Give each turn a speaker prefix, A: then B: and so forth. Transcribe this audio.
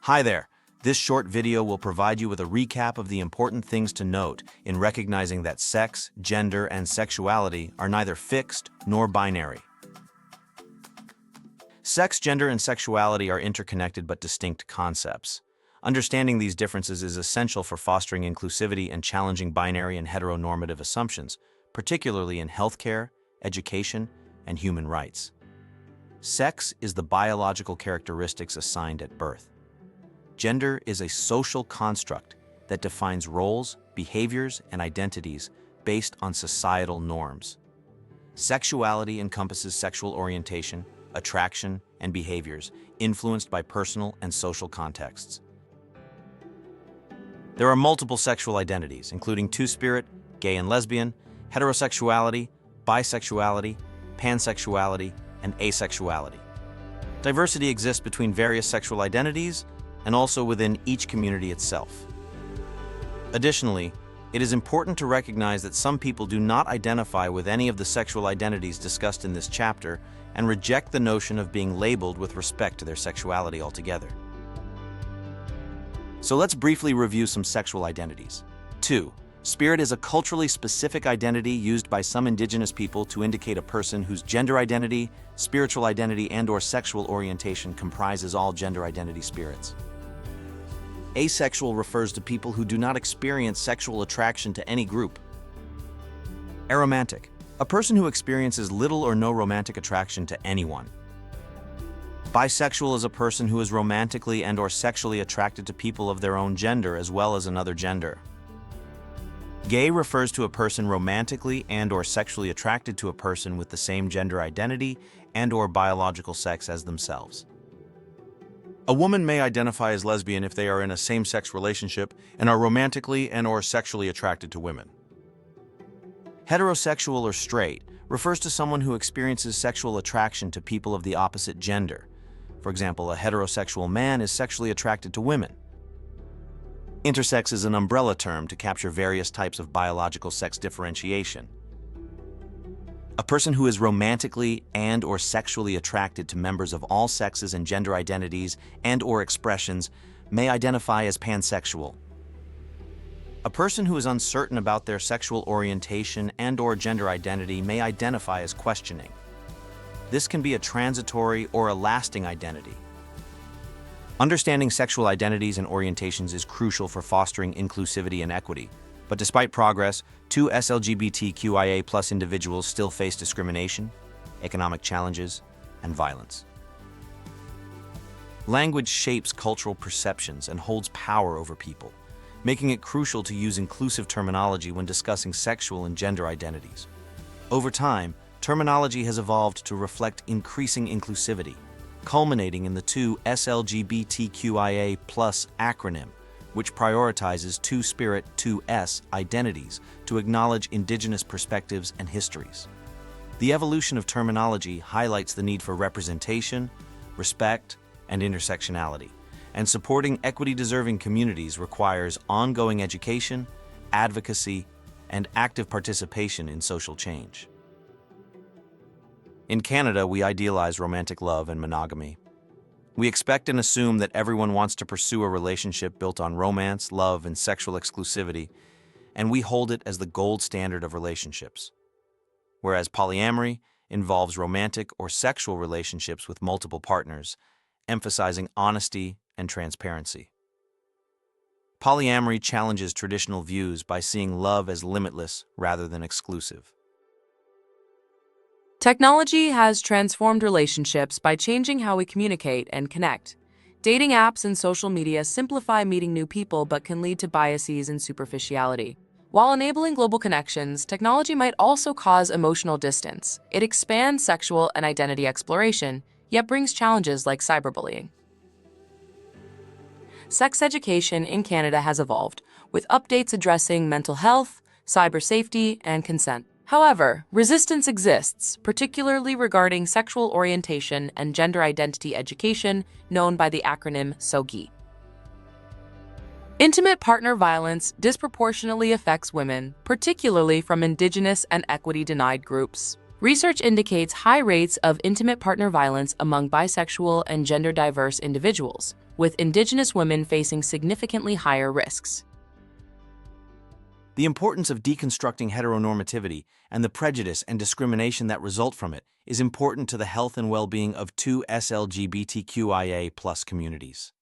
A: Hi there. This short video will provide you with a recap of the important things to note in recognizing that sex, gender, and sexuality are neither fixed nor binary. Sex, gender, and sexuality are interconnected but distinct concepts. Understanding these differences is essential for fostering inclusivity and challenging binary and heteronormative assumptions, particularly in healthcare, education, and human rights. Sex is the biological characteristics assigned at birth. Gender is a social construct that defines roles, behaviors, and identities based on societal norms. Sexuality encompasses sexual orientation, attraction, and behaviors influenced by personal and social contexts. There are multiple sexual identities, including two-spirit, gay and lesbian, heterosexuality, bisexuality, pansexuality, and asexuality. Diversity exists between various sexual identities and also within each community itself. Additionally, it is important to recognize that some people do not identify with any of the sexual identities discussed in this chapter and reject the notion of being labeled with respect to their sexuality altogether. So let's briefly review some sexual identities. 2. Spirit is a culturally specific identity used by some indigenous people to indicate a person whose gender identity, spiritual identity, and/or sexual orientation comprises all gender identity spirits. Asexual refers to people who do not experience sexual attraction to any group. Aromantic, a person who experiences little or no romantic attraction to anyone. Bisexual is a person who is romantically and/or sexually attracted to people of their own gender as well as another gender. Gay refers to a person romantically and/or sexually attracted to a person with the same gender identity and/or biological sex as themselves. A woman may identify as lesbian if they are in a same-sex relationship and are romantically and/or sexually attracted to women. Heterosexual or straight refers to someone who experiences sexual attraction to people of the opposite gender. For example, a heterosexual man is sexually attracted to women. Intersex is an umbrella term to capture various types of biological sex differentiation. A person who is romantically and/or sexually attracted to members of all sexes and gender identities and/or expressions may identify as pansexual. A person who is uncertain about their sexual orientation and/or gender identity may identify as questioning. This can be a transitory or a lasting identity. Understanding sexual identities and orientations is crucial for fostering inclusivity and equity. But despite progress, 2 LGBTQIA+ individuals still face discrimination, economic challenges, and violence. Language shapes cultural perceptions and holds power over people, making it crucial to use inclusive terminology when discussing sexual and gender identities. Over time, terminology has evolved to reflect increasing inclusivity, culminating in the 2 SLGBTQIA+ acronym, which prioritizes Two-Spirit, 2S identities to acknowledge indigenous perspectives and histories. The evolution of terminology highlights the need for representation, respect, and intersectionality, and supporting equity-deserving communities requires ongoing education, advocacy, and active participation in social change. In Canada, we idealize romantic love and monogamy. We expect and assume that everyone wants to pursue a relationship built on romance, love, and sexual exclusivity, and we hold it as the gold standard of relationships. Whereas polyamory involves romantic or sexual relationships with multiple partners, emphasizing honesty and transparency. Polyamory challenges traditional views by seeing love as limitless rather than exclusive.
B: Technology has transformed relationships by changing how we communicate and connect. Dating apps and social media simplify meeting new people but can lead to biases and superficiality. While enabling global connections, technology might also cause emotional distance. It expands sexual and identity exploration, yet brings challenges like cyberbullying. Sex education in Canada has evolved, with updates addressing mental health, cyber safety, and consent. However, resistance exists, particularly regarding sexual orientation and gender identity education, known by the acronym SOGI. Intimate partner violence disproportionately affects women, particularly from Indigenous and equity-denied groups. Research indicates high rates of intimate partner violence among bisexual and gender-diverse individuals, with Indigenous women facing significantly higher risks.
A: The importance of deconstructing heteronormativity and the prejudice and discrimination that result from it is important to the health and well-being of two SLGBTQIA+ communities.